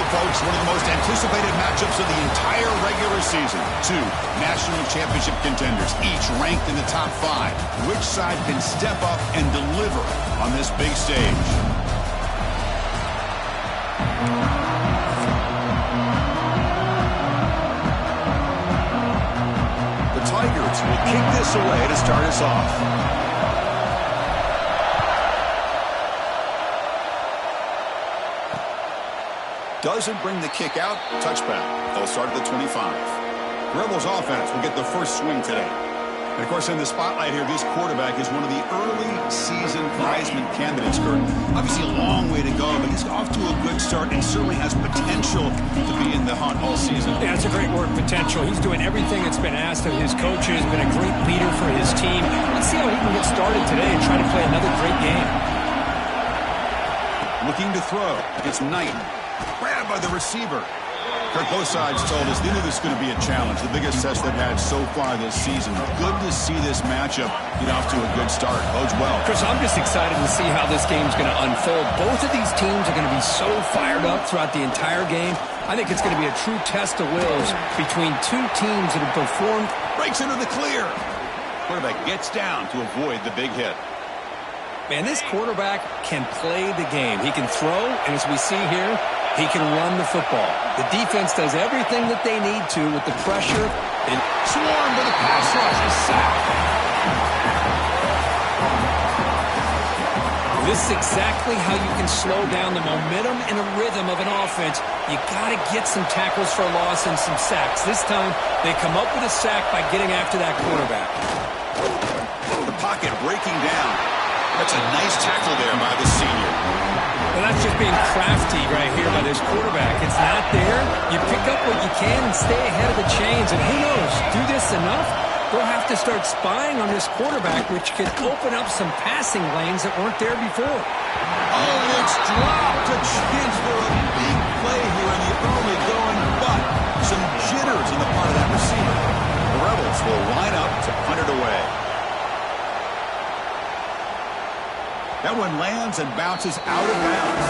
Folks, one of the most anticipated matchups of the entire regular season. Two national championship contenders, each ranked in the top 5. Which side can step up and deliver on this big stage? The Tigers will kick this away to start us off. Doesn't bring the kick out. Touchback. They'll start at the 25. Rebels offense will get the first swing today. And, of course, in the spotlight here, this quarterback is one of the early season Heisman candidates, Kurt. Obviously a long way to go, but he's off to a good start and certainly has potential to be in the hunt all season. Yeah, that's a great word, potential. He's doing everything that's been asked of his coaches, been a great leader for his team. Let's see how he can get started today and try to play another great game. Looking to throw. It's Knight. Grabbed by the receiver. Kirk, both sides told us they knew this was going to be a challenge, the biggest test they've had so far this season. Good to see this matchup get off to a good start. Bodes well. Chris, I'm just excited to see how this game's going to unfold. Both of these teams are going to be so fired up throughout the entire game. I think it's going to be a true test of wills between two teams that have performed. Breaks into the clear. Quarterback gets down to avoid the big hit. Man, this quarterback can play the game. He can throw, and as we see here, he can run the football. The defense does everything that they need to with the pressure. And swarm with a pass rush, a sack. This is exactly how you can slow down the momentum and the rhythm of an offense. You got to get some tackles for a loss and some sacks. This time, they come up with a sack by getting after that quarterback. The pocket breaking down. That's a nice tackle there by the senior. Well, that's just being crafty right here by this quarterback. It's not there. You pick up what you can and stay ahead of the chains. And who knows, do this enough, they'll have to start spying on this quarterback, which could open up some passing lanes that weren't there before. Oh, it's dropped. A chance for a big play here in the early going, but some jitters on the part of that receiver. The Rebels will line up to punt it away. That one lands and bounces out of bounds.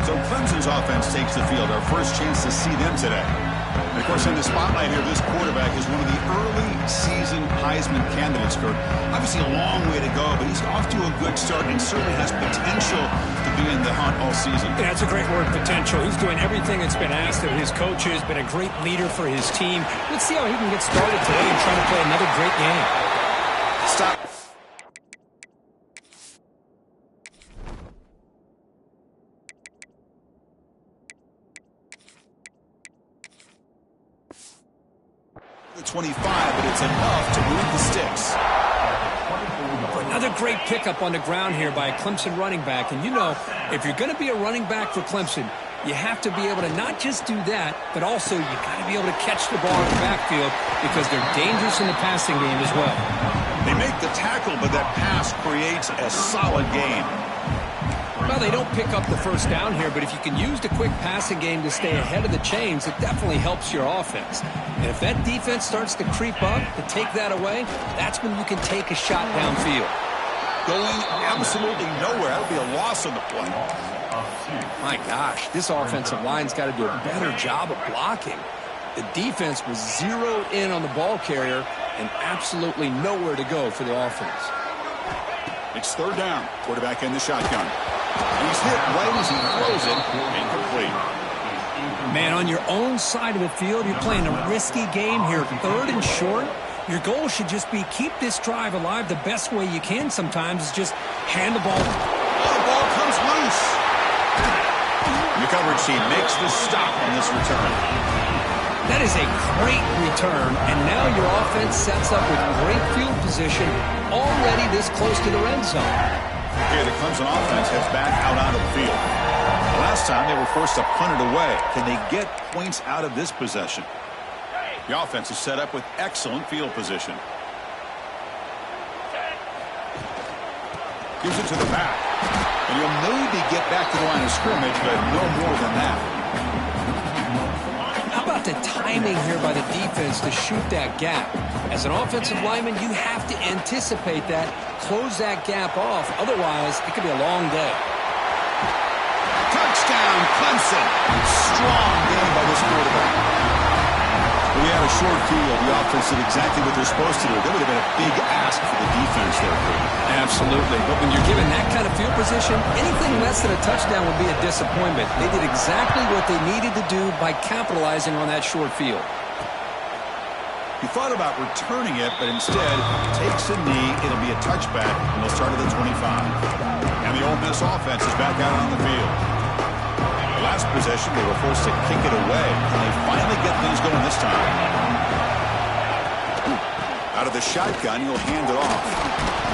So Clemson's offense takes the field. Our first chance to see them today. And, of course, in the spotlight here, this quarterback is one of the early season Heisman candidates, Kurt. Obviously a long way to go, but he's off to a good start and certainly has potential to be in the hunt all season. Yeah, that's a great word, potential. He's doing everything that's been asked of his coaches, been a great leader for his team. Let's see how he can get started today and try to play another great game. Stop. The 25, but it's enough to move the sticks. Another great pickup on the ground here by a Clemson running back. And you know, if you're going to be a running back for Clemson, you have to be able to not just do that, but also you got to be able to catch the ball in the backfield because they're dangerous in the passing game as well. They make the tackle, but that pass creates a solid game. Well, they don't pick up the first down here, but if you can use the quick passing game to stay ahead of the chains, it definitely helps your offense. And if that defense starts to creep up, to take that away, that's when you can take a shot downfield. going absolutely nowhere. That would be a loss on the play. My gosh, this offensive line's got to do a better job of blocking. The defense was zeroed in on the ball carrier and absolutely nowhere to go for the offense. It's third down. Quarterback in the shotgun. He's hit right as he throws it. Incomplete. Man, on your own side of the field, you're playing a risky game here. Third and short. Your goal should just be keep this drive alive the best way you can sometimes is just hand the ball. Oh, the ball comes loose. The coverage team makes the stop on this return. That is a great return, and now your offense sets up with great field position already this close to the red zone. Okay, the Clemson offense heads back out onto the field. Last time they were forced to punt it away. Can they get points out of this possession? The offense is set up with excellent field position. Gives it to the back. And he'll maybe get back to the line of scrimmage, but no more than that. How about the timing here by the defense to shoot that gap? As an offensive lineman, you have to anticipate that, close that gap off. Otherwise, it could be a long day. Touchdown, Clemson. Strong game by this quarterback. We had a short field. The offense did exactly what they're supposed to do. That would have been a big ask for the defense there. Absolutely. But when you're given that kind of field position, anything less than a touchdown would be a disappointment. They did exactly what they needed to do by capitalizing on that short field. He thought about returning it, but instead takes a knee. It'll be a touchback, and they'll start at the 25. And the Ole Miss offense is back out on the field. Last possession, they were forced to kick it away, and they finally get things going this time. Out of the shotgun, he'll hand it off.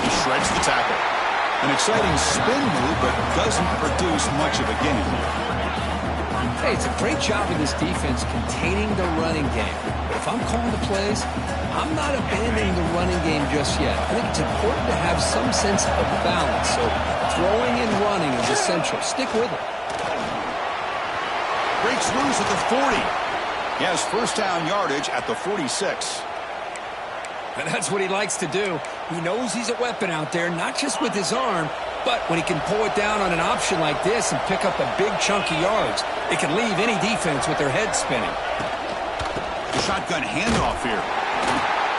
He shreds the tackle. An exciting spin move, but doesn't produce much of a gain. Hey, it's a great job of this defense containing the running game. But if I'm calling the plays, I'm not abandoning the running game just yet. I think it's important to have some sense of balance. So throwing and running is essential. Stick with it. Breaks loose at the 40. He has first down yardage at the 46. And that's what he likes to do. He knows he's a weapon out there, not just with his arm, but when he can pull it down on an option like this and pick up a big chunk of yards, it can leave any defense with their head spinning. The shotgun handoff here.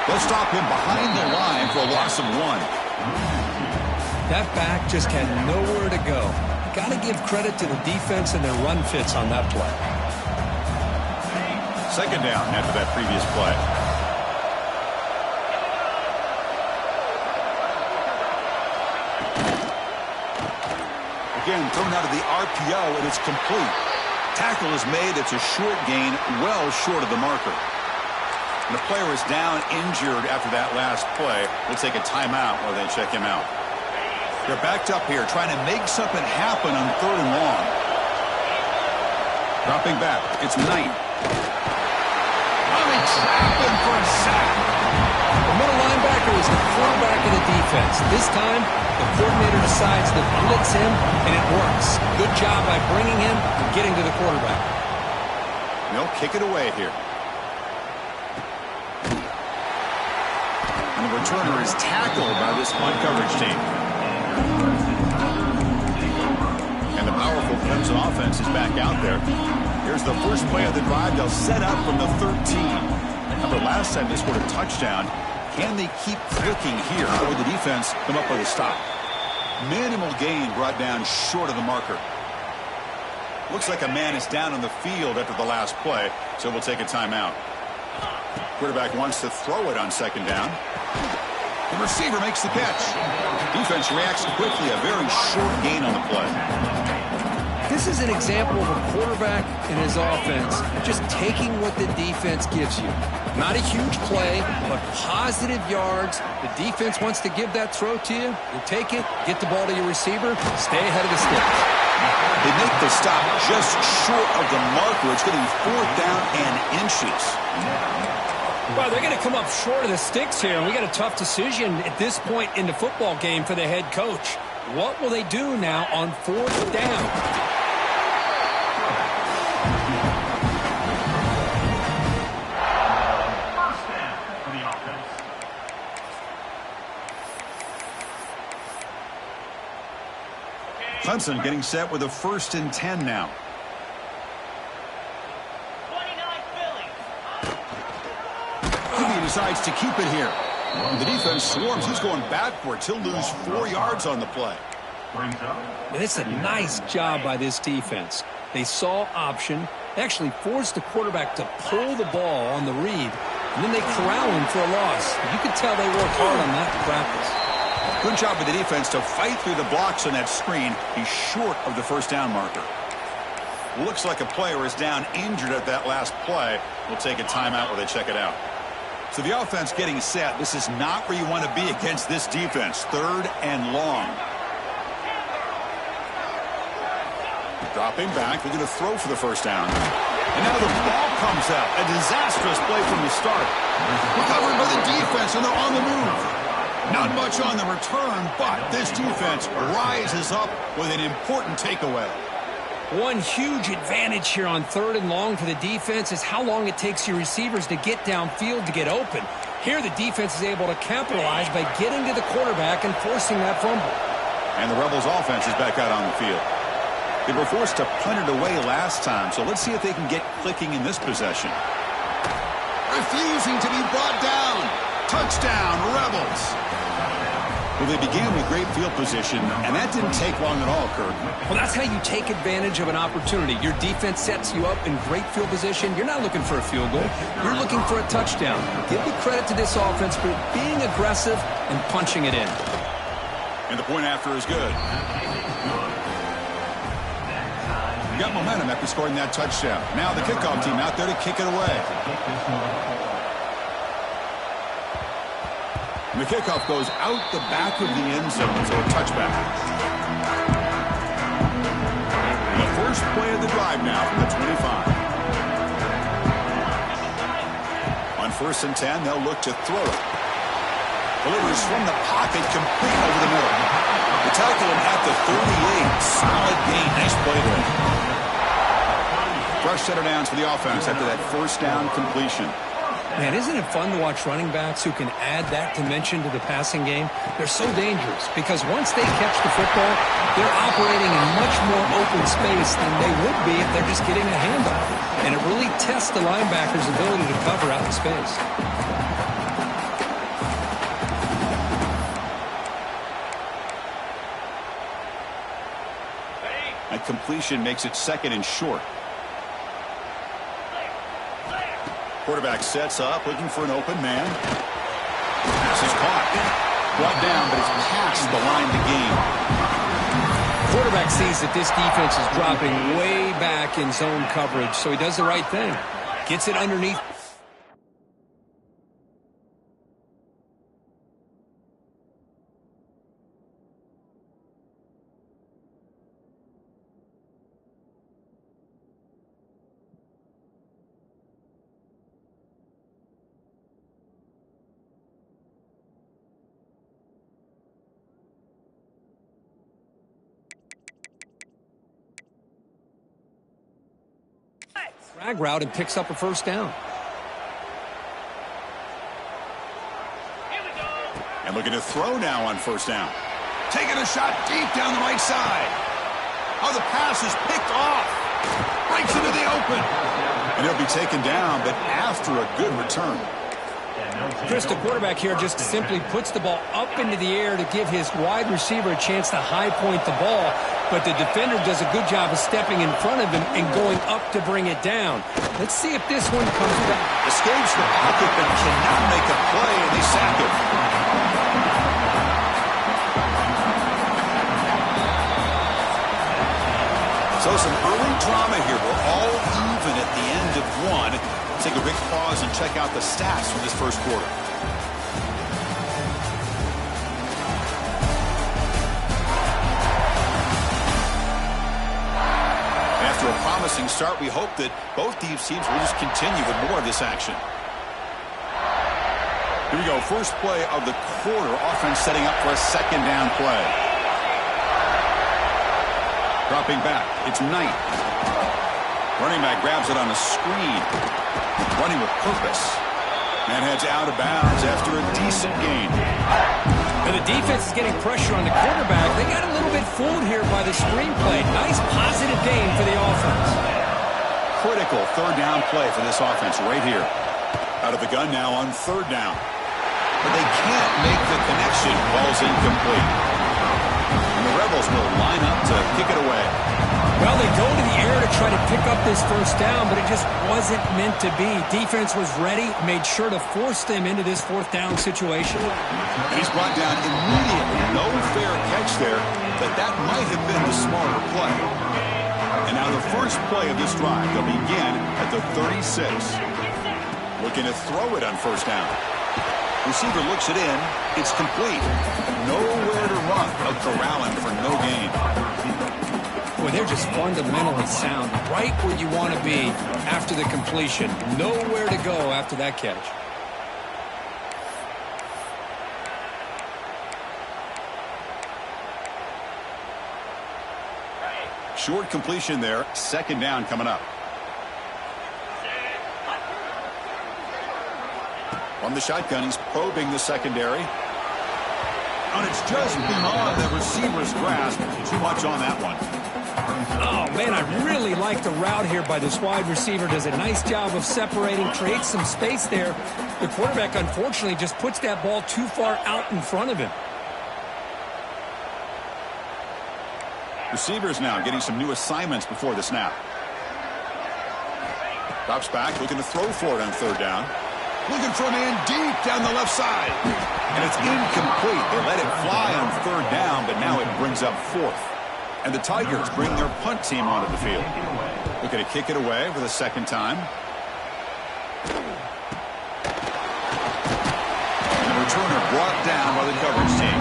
They'll stop him behind the line for a loss of 1. That back just had nowhere to go. Got to give credit to the defense and their run fits on that play. Second down after that previous play. Again, thrown out of the RPO, and it's complete. Tackle is made. It's a short gain, well short of the marker. And the player is down injured after that last play. We'll take a timeout while they check him out. They're backed up here, trying to make something happen on third and long. Dropping back, it's Knight. They trap him for a sack. The middle linebacker is the quarterback of the defense. This time, the coordinator decides to blitz him, and it works. Good job by bringing him and getting to the quarterback. They'll kick it away here. And the returner is tackled by this punt coverage team. And the powerful Clemson offense is back out there. Here's the first play of the drive. They'll set up from the 13. Remember, last time they scored a touchdown. Can they keep clicking here, or will the defense come up with a stop? Minimal gain brought down short of the marker. Looks like a man is down on the field after the last play, so we'll take a timeout. Quarterback wants to throw it on second down. The receiver makes the catch. Defense reacts quickly. A very short gain on the play. This is an example of a quarterback and his offense just taking what the defense gives you. Not a huge play, but positive yards. The defense wants to give that throw to you. You take it, get the ball to your receiver, stay ahead of the sticks. They make the stop just short of the marker. It's going to be fourth down and inches. Well, they're going to come up short of the sticks here, and we got a tough decision at this point in the football game for the head coach. What will they do now on fourth down? Clemson getting set with a 1st and 10 now. He decides to keep it here. The defense swarms. He's going backwards. He'll lose 4 yards on the play. It's a nice job by this defense. They saw option, actually forced the quarterback to pull the ball on the read, and then they corral him for a loss. You can tell they work hard on that in practice. Good job by the defense to fight through the blocks on that screen. He's short of the 1st down marker. Looks like a player is down injured at that last play. We'll take a timeout while they check it out. So the offense getting set. This is not where you want to be against this defense. 3rd and long. Dropping back. They're going to throw for the 1st down. And now the ball comes out. A disastrous play from the start. Recovered by the defense, and they're on the move. Not much on the return, but this defense rises up with an important takeaway. One huge advantage here on 3rd and long for the defense is how long it takes your receivers to get downfield to get open. Here the defense is able to capitalize by getting to the quarterback and forcing that fumble. And the Rebels offense is back out on the field. They were forced to punt it away last time, so let's see if they can get clicking in this possession. Refusing to be brought down. Touchdown, Rebels. Well, they began with great field position, and that didn't take long at all, Kirk. Well, that's how you take advantage of an opportunity. Your defense sets you up in great field position. You're not looking for a field goal. You're looking for a touchdown. Give the credit to this offense for being aggressive and punching it in. And the point after is good. You got momentum after scoring that touchdown. Now the kickoff team out there to kick it away. And the kickoff goes out the back of the end zone, so a touchback. The first play of the drive now from the 25. On 1st and 10, they'll look to throw it. Delivers from the pocket, complete over the middle. The tackle him at the 38. Solid gain. Nice play there. Fresh set of downs for the offense after that 1st down completion. Man, isn't it fun to watch running backs who can add that dimension to the passing game? They're so dangerous because once they catch the football, they're operating in much more open space than they would be if they're just getting a handoff. And it really tests the linebacker's ability to cover out in space. That completion makes it 2nd and short. Quarterback sets up, looking for an open man. Pass is caught. Brought down, but it's past the line to gain. Quarterback sees that this defense is dropping way back in zone coverage, so he does the right thing. Gets it underneath. Drag route and picks up a 1st down. And looking to throw now on 1st down. Taking a shot deep down the right side. Oh, the pass is picked off. Breaks into the open. And he'll be taken down, but after a good return. Chris, the quarterback here just simply puts the ball up into the air to give his wide receiver a chance to high point the ball, but the defender does a good job of stepping in front of him and going up to bring it down. Let's see if this one comes back. Escapes the pocket but cannot make a play, and they sack him. So some early drama here. We're all even at the end of one. Let's take a quick pause and check out the stats from this first quarter. After a promising start, we hope that both these teams will just continue with more of this action. Here we go. First play of the quarter. Offense setting up for a 2nd down play. Dropping back. It's Knight. Running back grabs it on a screen. Running with purpose. And heads out of bounds after a decent gain. And the defense is getting pressure on the quarterback. They got a little bit fooled here by the screen. gain for the offense. Critical third down play for this offense right here. Out of the gun now on third down. But they can't make the connection. Ball's incomplete. And the Rebels will line up to kick it away. Well, they go to the air to try to pick up this first down, but it just wasn't meant to be. Defense was ready, made sure to force them into this fourth down situation. And he's brought down immediately. No fair catch there, but that might have been the smarter play. And now the first play of this drive, they'll begin at the 36. Looking to throw it on first down. Receiver looks it in. It's complete. Nowhere to run. They'll corral him for no gain. Boy, they're just fundamentally sound. Right where you want to be after the completion. Nowhere to go after that catch. Short completion there. Second down coming up. On the shotgun, he's probing the secondary. And it's just beyond the receiver's grasp. Too much on that one. Oh, man, I really like the route here by this wide receiver. Does a nice job of separating, creates some space there. The quarterback, unfortunately, just puts that ball too far out in front of him. Receivers now getting some new assignments before the snap. Drops back, looking to throw for it on third down. Looking for a man deep down the left side. And it's incomplete. They let it fly on third down, but now it brings up fourth. And the Tigers bring their punt team onto the field. Looking to kick it away for the second time. And the returner brought down by the coverage team.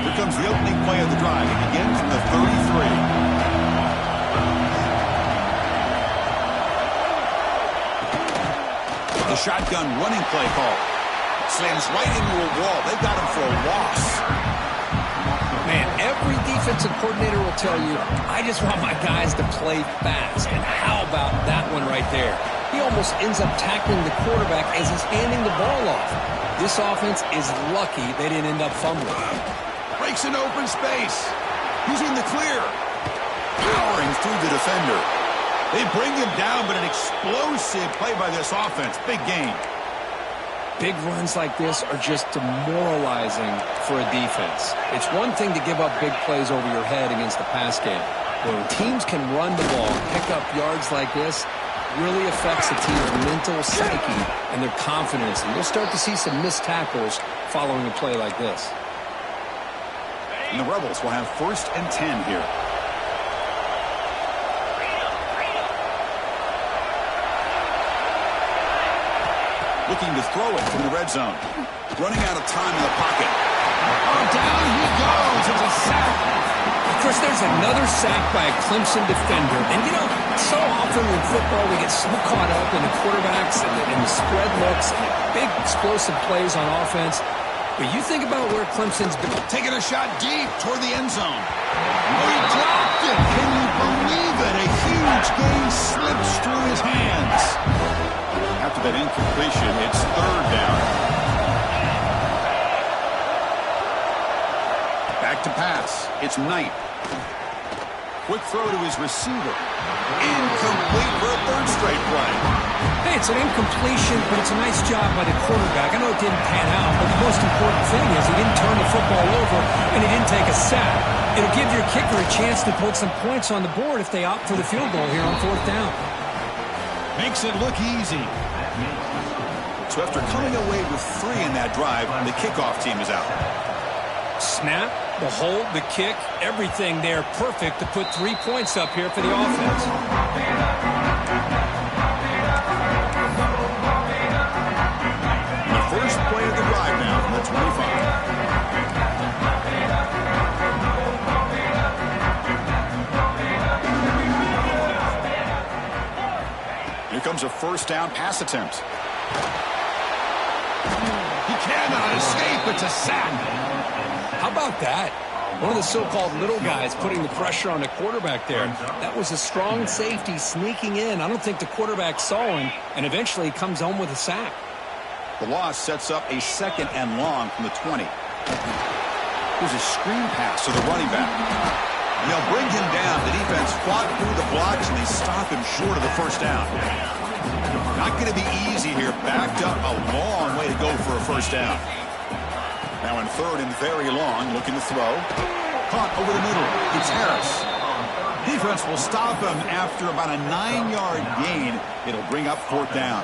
Here comes the opening play of the drive. It begins from the 33. The shotgun running play call. Slams right into a wall. They got him for a loss. Man, every defensive coordinator will tell you, I just want my guys to play fast. And how about that one right there? He almost ends up tackling the quarterback as he's handing the ball off. This offense is lucky they didn't end up fumbling. Breaks into open space. He's in the clear. Powering through the defender. They bring him down, but an explosive play by this offense. Big gain. Big runs like this are just demoralizing for a defense. It's one thing to give up big plays over your head against the pass game. But when teams can run the ball, pick up yards like this, really affects the team's mental psyche and their confidence. And you'll start to see some missed tackles following a play like this. And the Rebels will have 1st and 10 here. Looking to throw it from the red zone. Running out of time in the pocket. Oh, down he goes. It's a sack. Of course, there's another sack by a Clemson defender. And, you know, so often in football we get so caught up in the quarterbacks and the spread looks and the big explosive plays on offense. But you think about where Clemson's been. Taking a shot deep toward the end zone. Oh, he dropped it. Can you believe it? A huge gain slips through his hands. After that incompletion, it's third down. Back to pass. It's Knight. Quick throw to his receiver. Incomplete for a third straight play. Hey, it's an incompletion, but it's a nice job by the quarterback. I know it didn't pan out, but the most important thing is he didn't turn the football over and he didn't take a sack. It'll give your kicker a chance to put some points on the board if they opt for the field goal here on fourth down. Makes it look easy. So after coming away with 3 in that drive, the kickoff team is out. Snap, the hold, the kick, everything there perfect to put 3 points up here for the offense. The first play of the drive now from the 25. Here comes a first down pass attempt. He cannot escape. It's a sack. How about that? One of the so-called little guys putting the pressure on the quarterback there. That was a strong safety sneaking in. I don't think the quarterback saw him, and eventually he comes home with a sack. The loss sets up a 2nd and long from the 20. Here's a screen pass to the running back. And they'll bring him down. The defense fought through the blocks, and they stop him short of the first down. Not going to be easy here. Backed up a long way to go for a first down. Now in 3rd and very long, looking to throw. Caught over the middle. It's Harris. Defense will stop him after about a 9-yard gain. It'll bring up 4th down.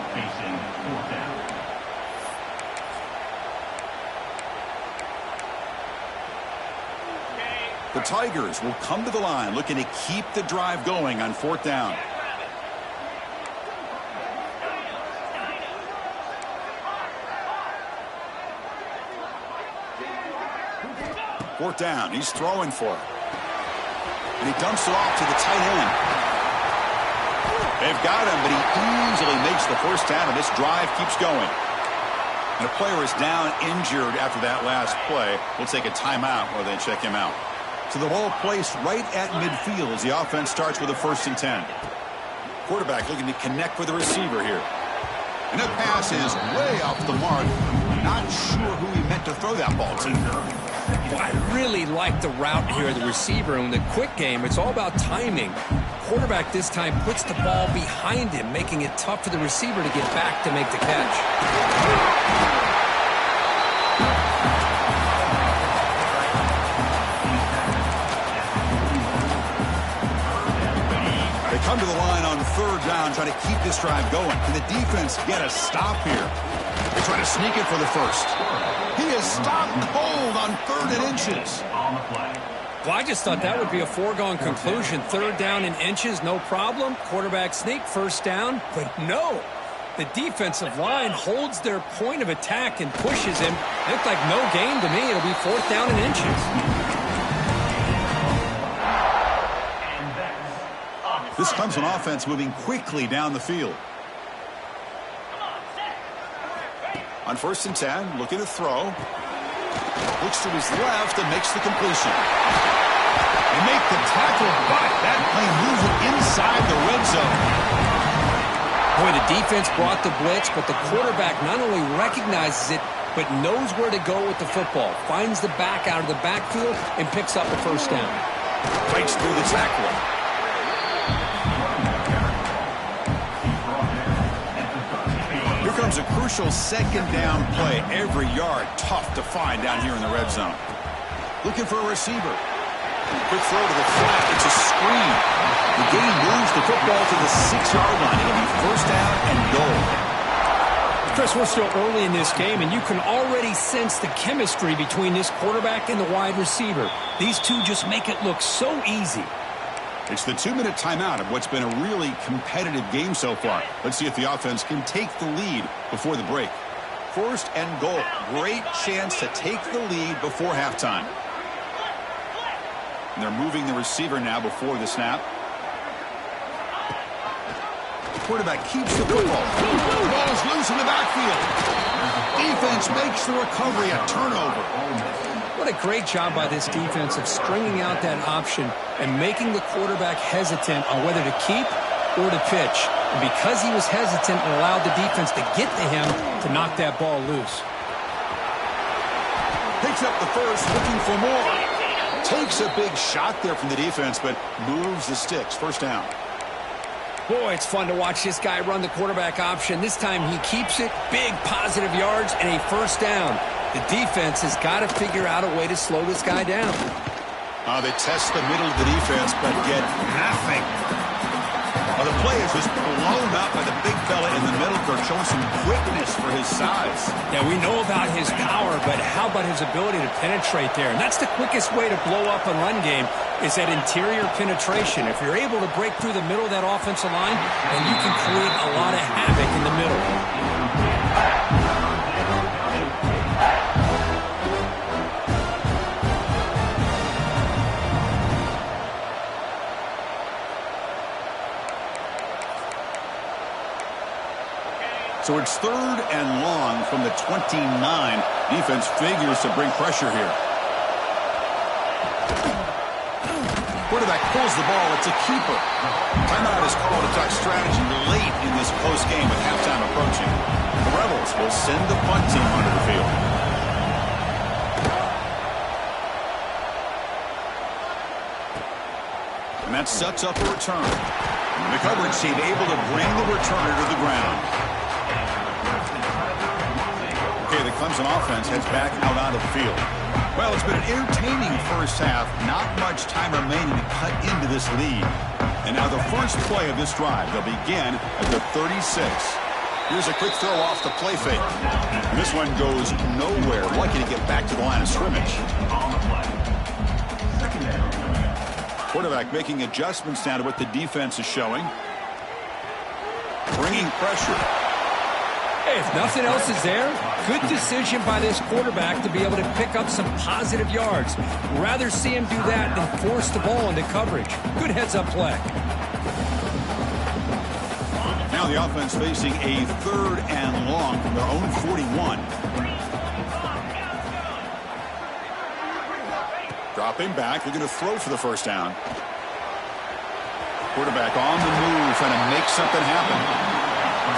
The Tigers will come to the line looking to keep the drive going on 4th down. Fourth down. He's throwing for it. And he dumps it off to the tight end. They've got him, but he easily makes the first down, and this drive keeps going. And a player is down injured after that last play. We'll take a timeout while they check him out. So the ball placed right at midfield as the offense starts with a 1st and 10. Quarterback looking to connect with the receiver here. And that pass is way off the mark. Not sure who he meant to throw that ball to. Well, I really like the route here, the receiver. In the quick game, it's all about timing. Quarterback this time puts the ball behind him, making it tough for the receiver to get back to make the catch. They come to the line on 3rd down, trying to keep this drive going. Can the defense get a stop here? They try to sneak it for the 1st. He is stopped cold on 3rd and inches. Well, I just thought that would be a foregone conclusion. 3rd down and inches, no problem. Quarterback sneak, 1st down. But no, the defensive line holds their point of attack and pushes him. It looked like no gain to me. It'll be 4th down and inches. This Clemson offense moving quickly down the field. On 1st and 10, looking to throw. Looks to his left and makes the completion. They make the tackle, but that play moves it inside the red zone. Boy, the defense brought the blitz, but the quarterback not only recognizes it, but knows where to go with the football. Finds the back out of the backfield and picks up a 1st down. Breaks through the tackle. Comes a crucial 2nd down play. Every yard tough to find down here in the red zone. Looking for a receiver. Quick throw to the flat. It's a screen. The game moves the football to the 6-yard line. It'll be 1st down and goal. Chris, we're still early in this game, and you can already sense the chemistry between this quarterback and the wide receiver. These two just make it look so easy. It's the 2-minute timeout of what's been a really competitive game so far. Let's see if the offense can take the lead before the break. 1st and goal. Great chance to take the lead before halftime. And they're moving the receiver now before the snap. Quarterback keeps the football. The ball is loose in the backfield. Defense makes the recovery, a turnover. What a great job by this defense of stringing out that option and making the quarterback hesitant on whether to keep or to pitch. And because he was hesitant, it allowed the defense to get to him to knock that ball loose. Picks up the 1st, looking for more. Takes a big shot there from the defense, but moves the sticks. 1st down. Boy, it's fun to watch this guy run the quarterback option. This time he keeps it, big positive yards, and a 1st down. The defense has got to figure out a way to slow this guy down. They test the middle of the defense, but get nothing. The play is just blown up by the big fella in the middle, showing some quickness for his size. Yeah, we know about his power, but how about his ability to penetrate there? And that's the quickest way to blow up a run game, is that interior penetration. If you're able to break through the middle of that offensive line, then you can create a lot of havoc in the middle. So it's 3rd and long from the 29. Defense figures to bring pressure here. Quarterback pulls the ball. It's a keeper. Timeout is called to talk strategy late in this close game with halftime approaching. The Rebels Rebels will send the punt team onto the field. And that sets up a return. The coverage team able to bring the returner to the ground. Okay, the Clemson offense heads back out onto the field. Well, it's been an entertaining first half. Not much time remaining to cut into this lead. And now the first play of this drive. They'll begin at the 36. Here's a quick throw off the play fake. And this one goes nowhere. Lucky to get back to the line of scrimmage. Quarterback making adjustments now to what the defense is showing. Bringing pressure. Hey, if nothing else is there, good decision by this quarterback to be able to pick up some positive yards. Rather see him do that than force the ball into coverage. Good heads-up play. Now the offense facing a 3rd and long from their own 41. Dropping back. They're going to throw for the first down. Quarterback on the move, trying to make something happen.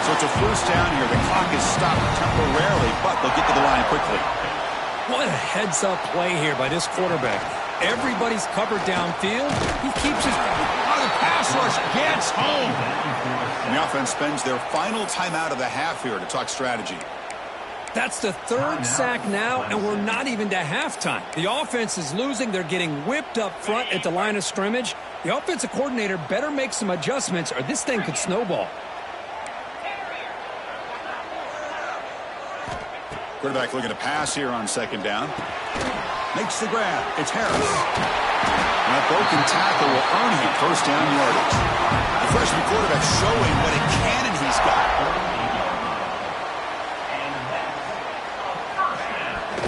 So it's a first down here. The clock is stopped temporarily, but they'll get to the line quickly. What a heads-up play here by this quarterback. Everybody's covered downfield. He keeps his... The pass rush gets home. And the offense spends their final timeout of the half here to talk strategy. That's the 3rd sack now, and we're not even to halftime. The offense is losing. They're getting whipped up front at the line of scrimmage. The offensive coordinator better make some adjustments or this thing could snowball. Quarterback looking to pass here on 2nd down. Makes the grab. It's Harris. And a broken tackle will earn him first down yardage. The freshman quarterback showing what a cannon he's got.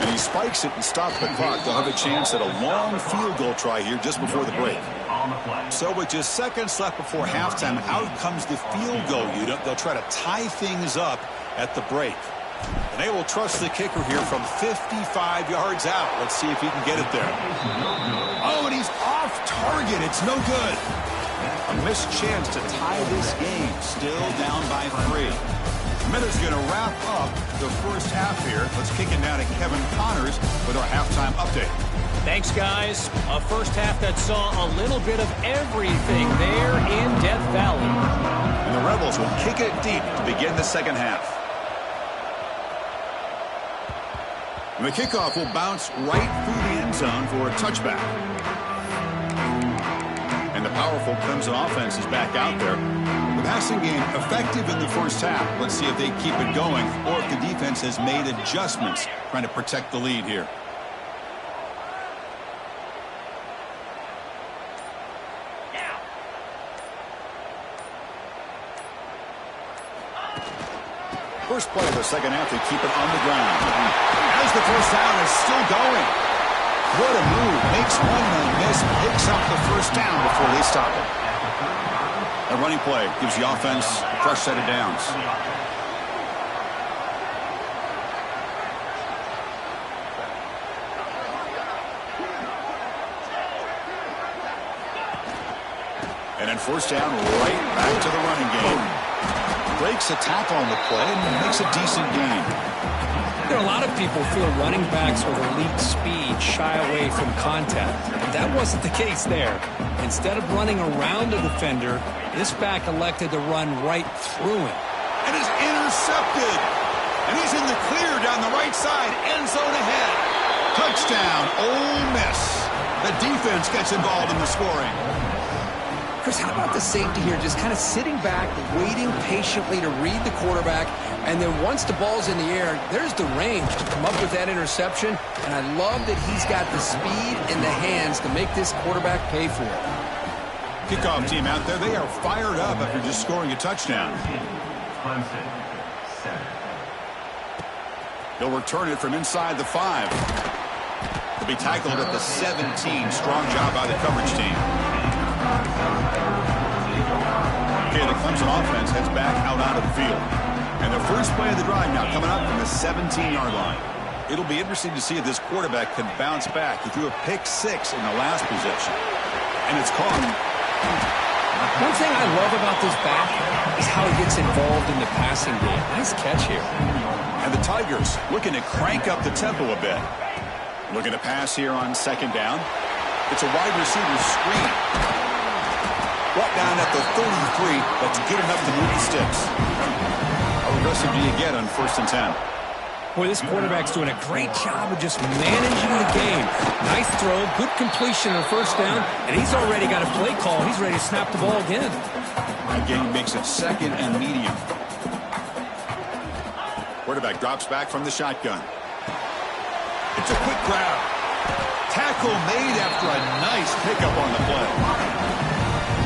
And he spikes it and stops the clock. They'll have a chance at a long field goal try here just before the break. So with just seconds left before halftime, out comes the field goal unit. They'll try to tie things up at the break. And they will trust the kicker here from 55 yards out. Let's see if he can get it there. Oh, and he's off target. It's no good. A missed chance to tie this game. Still down by 3. Miller's going to wrap up the first half here. Let's kick it down to Kevin Connors with our halftime update. Thanks, guys. A first half that saw a little bit of everything there in Death Valley. And the Rebels will kick it deep to begin the second half. And the kickoff will bounce right through the end zone for a touchback. And the powerful Clemson offense is back out there. The passing game effective in the first half. Let's see if they keep it going or if the defense has made adjustments trying to protect the lead here. First play of the second half, they keep it on the ground. As the first down is still going. What a move. Makes one and miss. Picks up the first down before they stop it. A running play gives the offense a fresh set of downs. And then first down right back to the running game. Breaks a tackle on the play and makes a decent gain. You know, a lot of people feel running backs with elite speed shy away from contact. That wasn't the case there. Instead of running around the defender, this back elected to run right through him. And is intercepted. And he's in the clear down the right side. End zone ahead. Touchdown, Ole Miss. The defense gets involved in the scoring. Chris, how about the safety here just kind of sitting back, waiting patiently to read the quarterback, and then once the ball's in the air, there's the range to come up with that interception, and I love that he's got the speed and the hands to make this quarterback pay for it. Kickoff team out there, they are fired up after just scoring a touchdown. They'll return it from inside the 5. They'll be tackled at the 17. Strong job by the coverage team. Okay, the Clemson offense heads back out onto the field. And the first play of the drive now coming up from the 17-yard line. It'll be interesting to see if this quarterback can bounce back. He threw a pick-6 in the last possession. And it's caught. One thing I love about this back, is how he gets involved in the passing game. Nice catch here. And the Tigers looking to crank up the tempo a bit. Looking to pass here on second down. It's a wide receiver screen. Brought down at the 33. That's good enough to move the sticks. How aggressive do you get on 1st and 10? Boy, this quarterback's doing a great job of just managing the game. Nice throw, good completion on 1st down, and he's already got a play call. He's ready to snap the ball again. Again, makes it 2nd and medium. Quarterback drops back from the shotgun. It's a quick grab. Tackle made after a nice pickup on the play.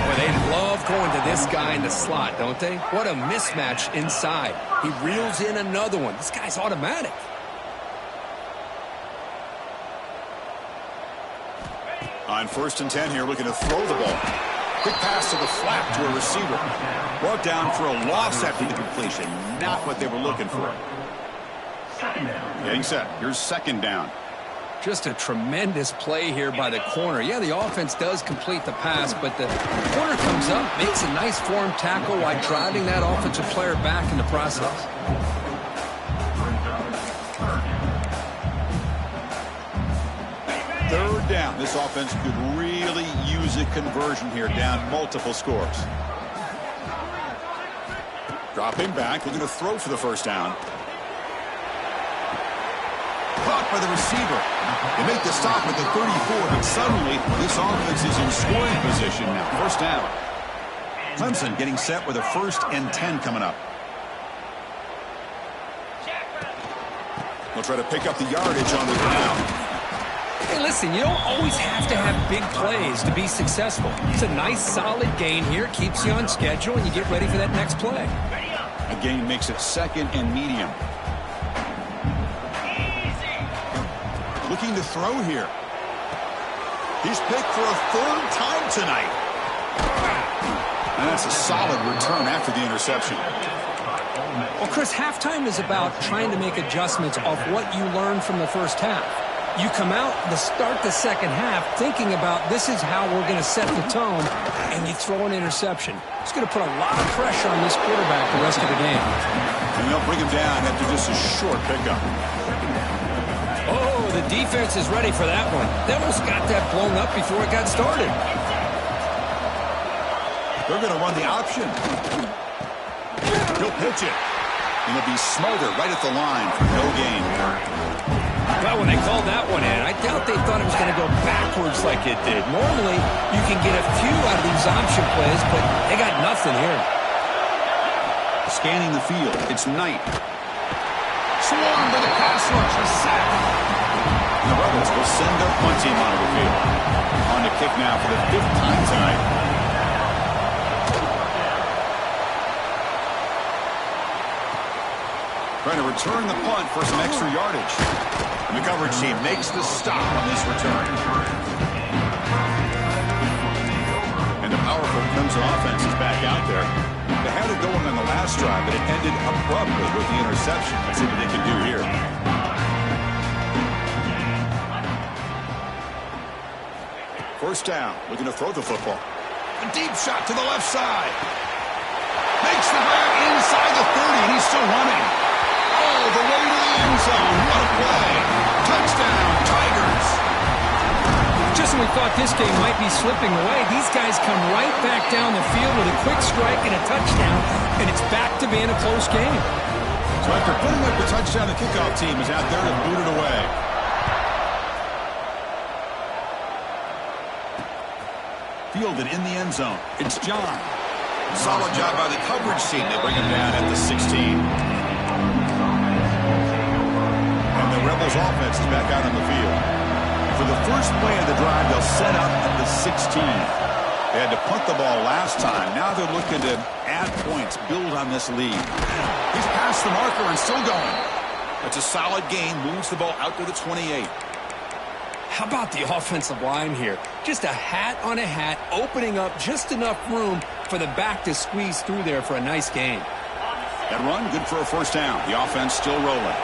Boy, they love going to this guy in the slot, don't they? What a mismatch inside. He reels in another one. This guy's automatic. On 1st and 10 here, looking to throw the ball. Quick pass to the flat to a receiver. Brought down for a loss after the completion. Not what they were looking for. Getting set. Here's 2nd down. Just a tremendous play here by the corner. Yeah, the offense does complete the pass, but the corner comes up, makes a nice form tackle while driving that offensive player back in the process. Third down. This offense could really use a conversion here, down multiple scores. Dropping back, looking to throw for the 1st down. Caught by the receiver. They make the stop at the 34, but suddenly this offense is in scoring position now. 1st down. Clemson getting set with a 1st and 10 coming up. They'll try to pick up the yardage on the ground. Hey, listen, you don't always have to have big plays to be successful. It's a nice, solid gain here. Keeps you on schedule, and you get ready for that next play. A gain makes it 2nd and medium. Looking to throw here. He's picked for a 3rd time tonight. And that's a solid return after the interception. Well, Chris, halftime is about trying to make adjustments off what you learned from the 1st half. You come out to start the 2nd half thinking about this is how we're going to set the tone, and you throw an interception. It's going to put a lot of pressure on this quarterback the rest of the game. And they'll bring him down after just a short pickup. Oh, the defense is ready for that one. They almost got that blown up before it got started. They're going to run the option. He'll pitch it. And he'll be smothered right at the line for no gain. Well, when they called that one in, I doubt they thought it was going to go backwards like it did. Normally, you can get a few out of these option plays, but they got nothing here. Scanning the field, it's Knight. Swarmed by the pass rush, a sack. And the Rebels will send their punt team onto the field. On to kick now for the 5th time tonight. Trying to return the punt for some extra yardage. And the coverage team makes the stop on this return. And the powerful Clemson offense is back out there. They had it going on the last drive, but it ended abruptly with the interception. Let's see what they can do here. First down, looking to throw the football. A deep shot to the left side. Makes the grab inside the 30, and he's still running. All the way to the end zone. What a play. Touchdown, Tigers. Just when we thought this game might be slipping away, these guys come right back down the field with a quick strike and a touchdown, and it's back to being a close game. So after putting up the touchdown, the kickoff team is out there to boot it away. Fielded in the end zone. It's John. Solid job by the coverage team. They bring him down at the 16. And the Rebels offense is back out on the field. For the first play of the drive, they'll set up at the 16. They had to punt the ball last time. Now they're looking to add points, build on this lead. He's past the marker and still going. That's a solid gain. Moves the ball out to the 28. How about the offensive line here? Just a hat on a hat, opening up just enough room for the back to squeeze through there for a nice gain. That run, good for a first down. The offense still rolling.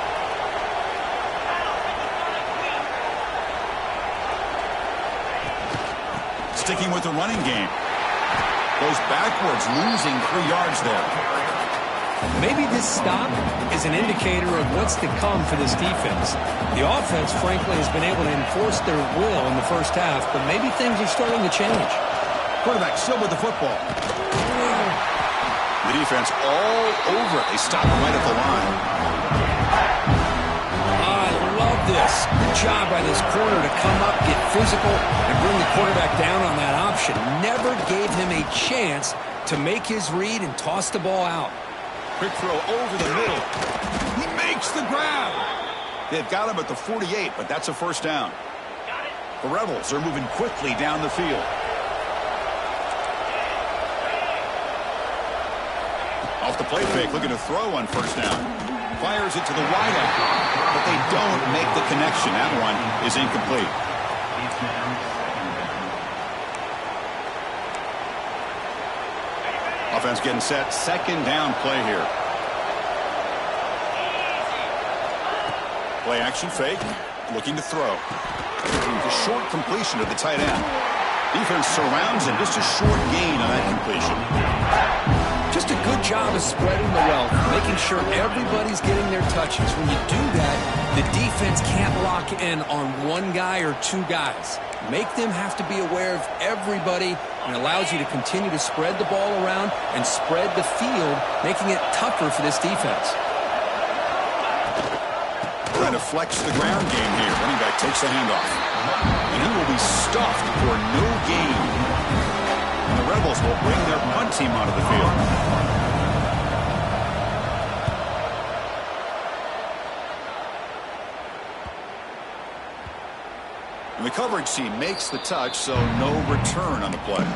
Sticking with the running game. Goes backwards, losing 3 yards there. Maybe this stop is an indicator of what's to come for this defense. The offense, frankly, has been able to enforce their will in the first half, but maybe things are starting to change. Quarterback still with the football. The defense all over it. They stop him right at the line. I love this. Good job by this corner to come up, get physical, and bring the quarterback down on that option. Never gave him a chance to make his read and toss the ball out. Quick throw over the middle. He makes the grab. They've got him at the 48, but that's a first down. The Rebels are moving quickly down the field. Off the play fake, looking to throw on first down. Fires it to the wideout, but they don't make the connection. That one is incomplete. Offense getting set. Second down play here. Play action fake. Looking to throw. The short completion to the tight end. Defense surrounds him. Just a short gain on that completion. Just a good job of spreading the wealth, making sure everybody's getting their touches. When you do that, the defense can't lock in on one guy or two guys. Make them have to be aware of everybody, and allows you to continue to spread the ball around and spread the field, making it tougher for this defense. Trying to flex the ground game here. Running back takes the handoff. And he will be stuffed for no gain. And the Rebels will bring their punt team onto the field. And the coverage team makes the touch, so no return on the play.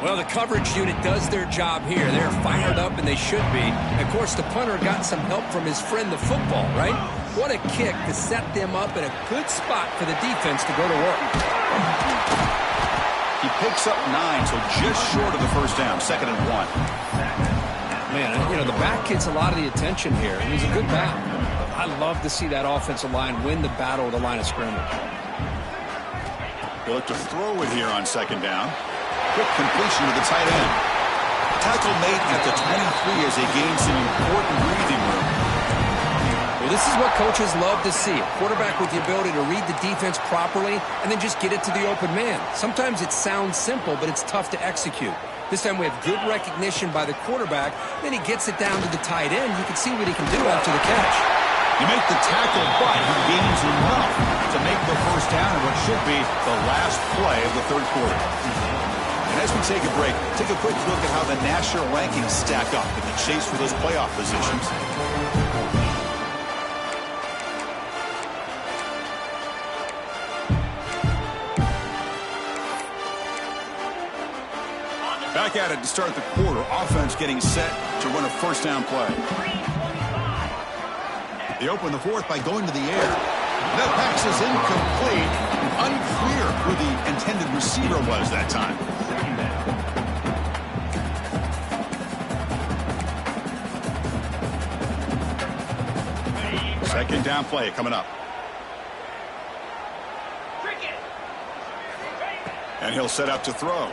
Well, the coverage unit does their job here. They're fired up, and they should be. Of course, the punter got some help from his friend, the football, right? What a kick to set them up in a good spot for the defense to go to work. He picks up 9, so just short of the first down. 2nd and 1. Man, you know, the back gets a lot of the attention here, and he's a good back. I love to see that offensive line win the battle of the line of scrimmage. They look to throw it here on 2nd down. Quick completion to the tight end. Tackle made at the 23 as they gain some important breathing room. Well, this is what coaches love to see. A quarterback with the ability to read the defense properly and then just get it to the open man. Sometimes it sounds simple, but it's tough to execute. This time we have good recognition by the quarterback. Then he gets it down to the tight end. You can see what he can do after the catch. You make the tackle, but he gains enough to make the first down in what should be the last play of the third quarter. And as we take a break, take a quick look at how the national rankings stack up in the chase for those playoff positions. Back at it to start the quarter. Offense getting set to run a first down play. They open the fourth by going to the air. That pass is incomplete. Unclear who the intended receiver was that time. Second down play coming up. And he'll set up to throw.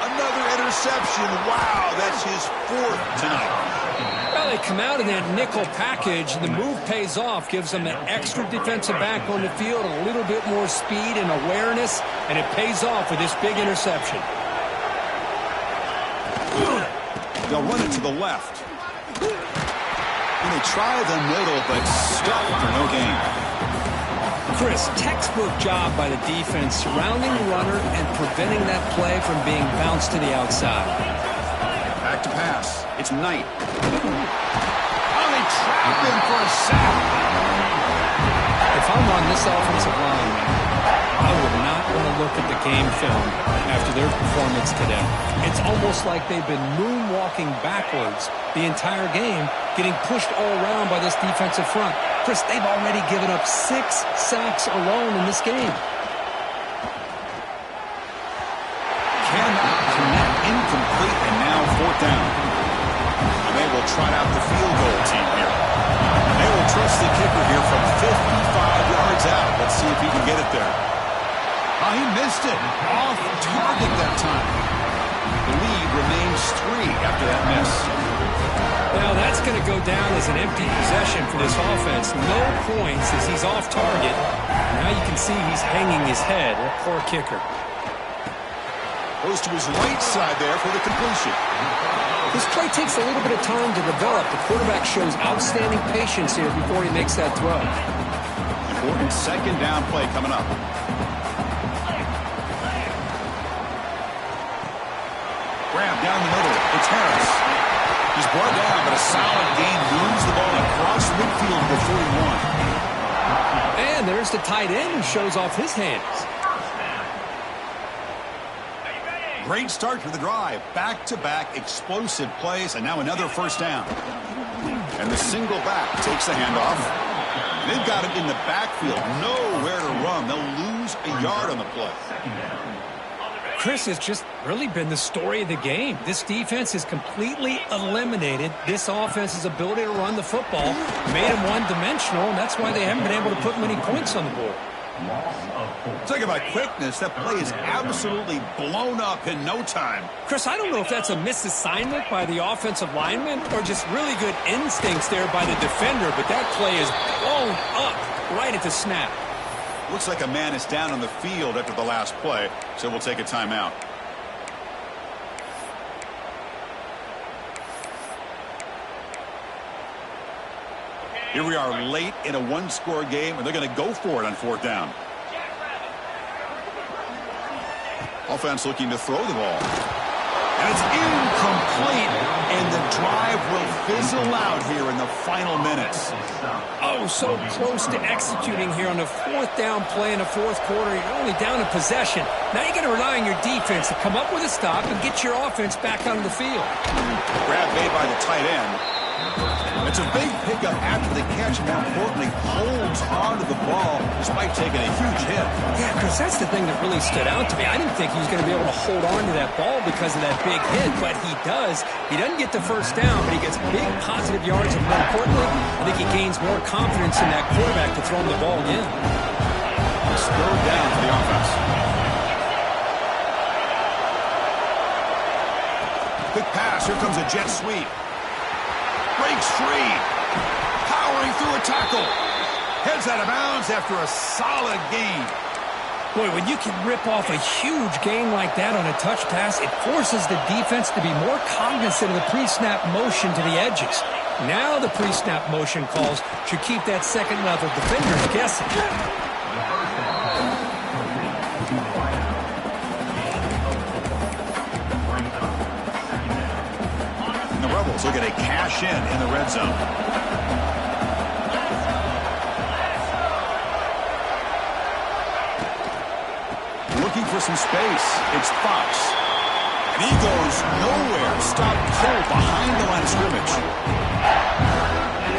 Another interception. Wow, that's his 4th tonight. Well, they come out in that nickel package, and the move pays off, gives them an extra defensive back on the field, a little bit more speed and awareness, and it pays off with this big interception. They'll run it to the left. And they try the middle, but stuck for no gain. Chris, textbook job by the defense, surrounding the runner and preventing that play from being bounced to the outside. Back to pass. It's Knight. Oh, they trap him for a sack. If I'm on this offensive line, I would not want to look at the game film after their performance today. It's almost like they've been moonwalking backwards the entire game, getting pushed all around by this defensive front. Chris, they've already given up 6 sacks alone in this game. Cannot connect, incomplete, and now 4th down. And they will try out the field goal team here. They will trust the kicker here from 55 yards out. Let's see if he can get it there. Oh, he missed missed it. Off target that time. The lead remains 3 after that miss. Now that's going to go down as an empty possession for this offense. No points as he's off target. Now you can see he's hanging his head. A poor kicker. Goes to his right side there for the completion. This play takes a little bit of time to develop. The quarterback shows outstanding patience here before he makes that throw. Important second down play coming up. Grab down the middle. It's Harris. He's brought down, but a solid gain moves the ball across midfield before 41. And there's the tight end who shows off his hands. Great start to the drive. Back-to-back explosive plays, and now another first down. And the single back takes the handoff. They've got it in the backfield. Nowhere to run. They'll lose a yard on the play. Chris, has just really been the story of the game. This defense has completely eliminated this offense's ability to run the football, made them one-dimensional, and that's why they haven't been able to put many points on the board. Talking about quickness, that play is absolutely blown up in no time. Chris, I don't know if that's a misassignment by the offensive lineman or just really good instincts there by the defender, but that play is blown up right at the snap. Looks like a man is down on the field after the last play, so we'll take a timeout. Here we are late in a one-score game, and they're going to go for it on 4th down. Offense looking to throw the ball. And it's incomplete, and the drive will fizzle out here in the final minutes. Oh, so close to executing here on the 4th down play in the 4th quarter. You're only down a possession. Now you got to rely on your defense to come up with a stop and get your offense back onto the field. Grab made by the tight end. It's a big pickup after the catch, and more importantly, holds on to the ball despite taking a huge hit. Yeah, Chris, that's the thing that really stood out to me. I didn't think he was going to be able to hold on to that ball because of that big hit, but he does. He doesn't get the first down, but he gets big positive yards, and more importantly, I think he gains more confidence in that quarterback to throw him the ball again. It's 3rd down for the offense. Quick pass. Here comes a jet sweep. Breaks free. Powering through a tackle. Heads out of bounds after a solid gain. Boy, when you can rip off a huge gain like that on a touch pass, it forces the defense to be more cognizant of the pre-snap motion to the edges. Now the pre-snap motion calls should keep that second-level defenders guessing. Rebels are going to cash in the red zone. Looking for some space. It's Fox. And he goes nowhere. Stopped cold behind the line of scrimmage.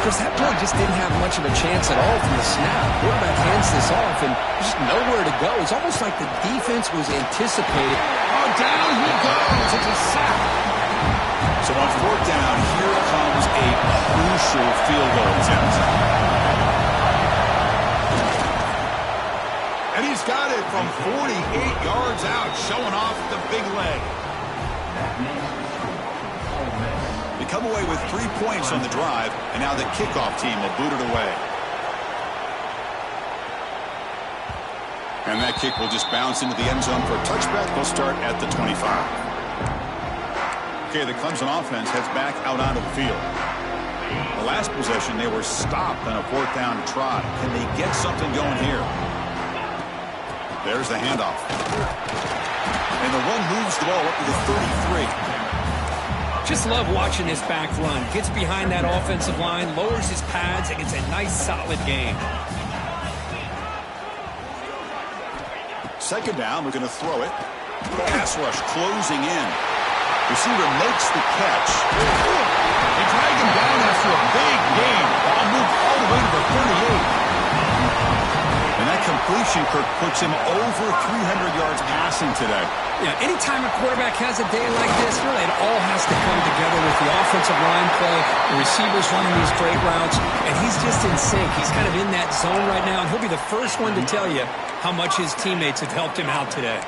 Chris, that play just didn't have much of a chance at all from the snap. Quarterback hands this off, and there's just nowhere to go. It's almost like the defense was anticipating. Oh, down he goes. It's a sack. So on 4th down, here comes a crucial field goal attempt. And he's got it from 48 yards out, showing off the big leg. They come away with 3 points on the drive, and now the kickoff team will boot it away. And that kick will just bounce into the end zone for a touchback. They'll start at the 25. Okay, the Clemson offense heads back out onto the field. The last possession, they were stopped on a 4th down trot. Can they get something going here? There's the handoff. And the run moves the ball up to the 33. Just love watching this back run. Gets behind that offensive line, lowers his pads, and gets a nice, solid gain. 2nd down, we're going to throw it. Pass rush closing in. Receiver makes the catch. They drag him down after a big gain. Ball moved all the way to the 38. And that completion Kirk puts him over 300 yards passing today. Yeah, anytime a quarterback has a day like this, really it all has to come together with the offensive line play, the receivers running these great routes, and he's just in sync. He's kind of in that zone right now, and he'll be the first one to tell you how much his teammates have helped him out today.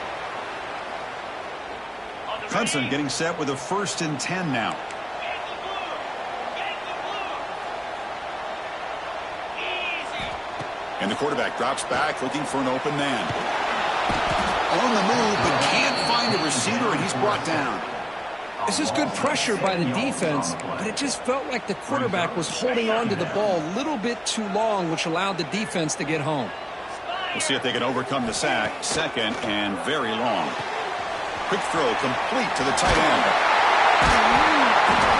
Clemson getting set with a 1st and 10 now. And the quarterback drops back looking for an open man. On the move, but can't find a receiver, and he's brought down. This is good pressure by the defense, but it just felt like the quarterback was holding on to the ball a little bit too long, which allowed the defense to get home. We'll see if they can overcome the sack. 2nd and very long. Quick throw complete to the tight end.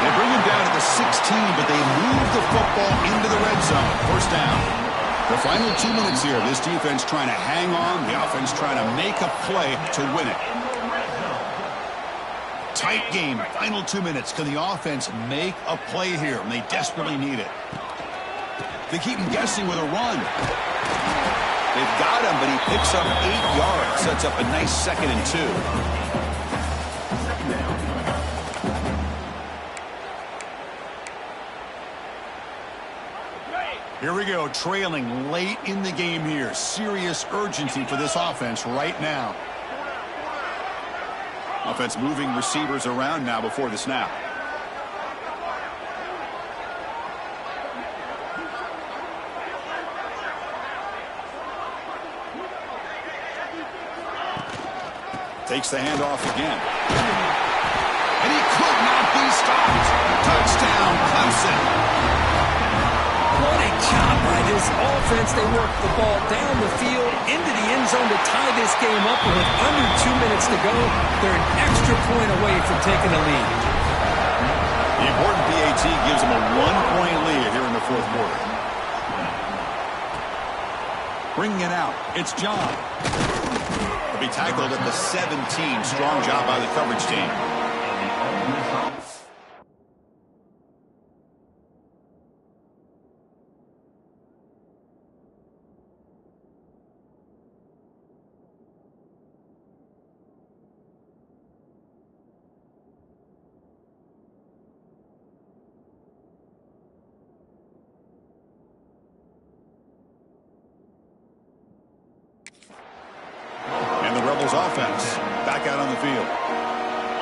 They bring him down at the 16, but they move the football into the red zone. 1st down. The final 2 minutes here. This defense trying to hang on. The offense trying to make a play to win it. Tight game. Final 2 minutes. Can the offense make a play here? And they desperately need it. They keep him guessing with a run. They've got him, but he picks up 8 yards. Sets up a nice 2nd and 2. Here we go, trailing late in the game here. Serious urgency for this offense right now. Offense moving receivers around now before the snap. Takes the handoff again. And he could not be stopped. Touchdown, Clemson. What a job by this offense. They work the ball down the field into the end zone to tie this game up. And with under 2 minutes to go, they're an extra point away from taking the lead. The important PAT gives them a 1-point lead here in the 4th quarter. Bringing it out. It's John. He'll be tackled at the 17. Strong job by the coverage team. Offense back out on the field.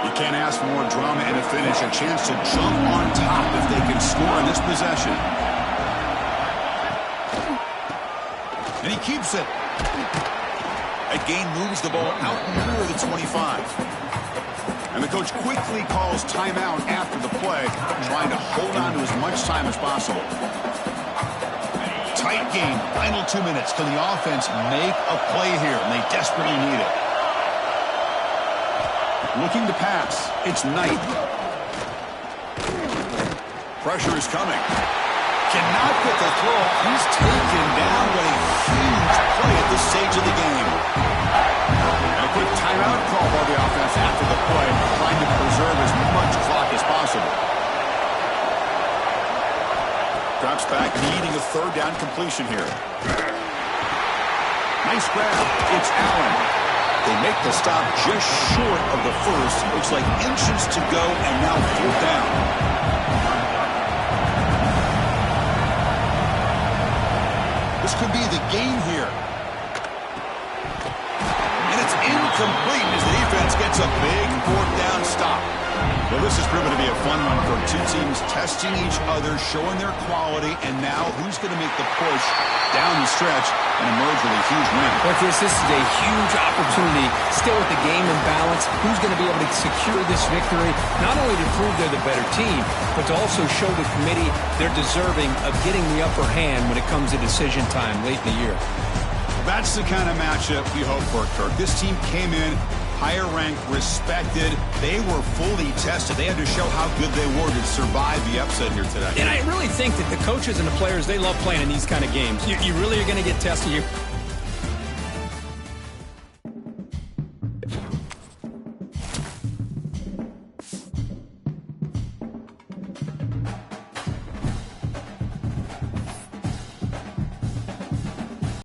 You can't ask for more drama and a finish. A chance to jump on top if they can score in this possession. And he keeps it. That gain moves the ball out near the 25. And the coach quickly calls timeout after the play, trying to hold on to as much time as possible. Tight game, final 2 minutes. Can the offense make a play here? And they desperately need it. Looking to pass. It's Knight. Pressure is coming. Cannot get the throw. He's taken down with a huge play at this stage of the game. And a quick timeout call by the offense after the play, trying to preserve as much clock as possible. Drops back, needing a 3rd down completion here. Nice grab. It's Allen. They make the stop just short of the 1st. Looks like inches to go, and now 4th down. This could be the game here. And it's incomplete as the defense gets a big 4th down stop. Well, this has proven to be a fun one for two teams testing each other, showing their quality, and now who's going to make the push down the stretch and emerge with a huge win. But this is a huge opportunity, still with the game in balance. Who's going to be able to secure this victory, not only to prove they're the better team, but to also show the committee they're deserving of getting the upper hand when it comes to decision time late in the year. That's the kind of matchup we hope for, Kirk. This team came in higher ranked, respected. They were fully tested. They had to show how good they were to survive the upset here today. And I really think that the coaches and the players, they love playing in these kind of games. You really are going to get tested.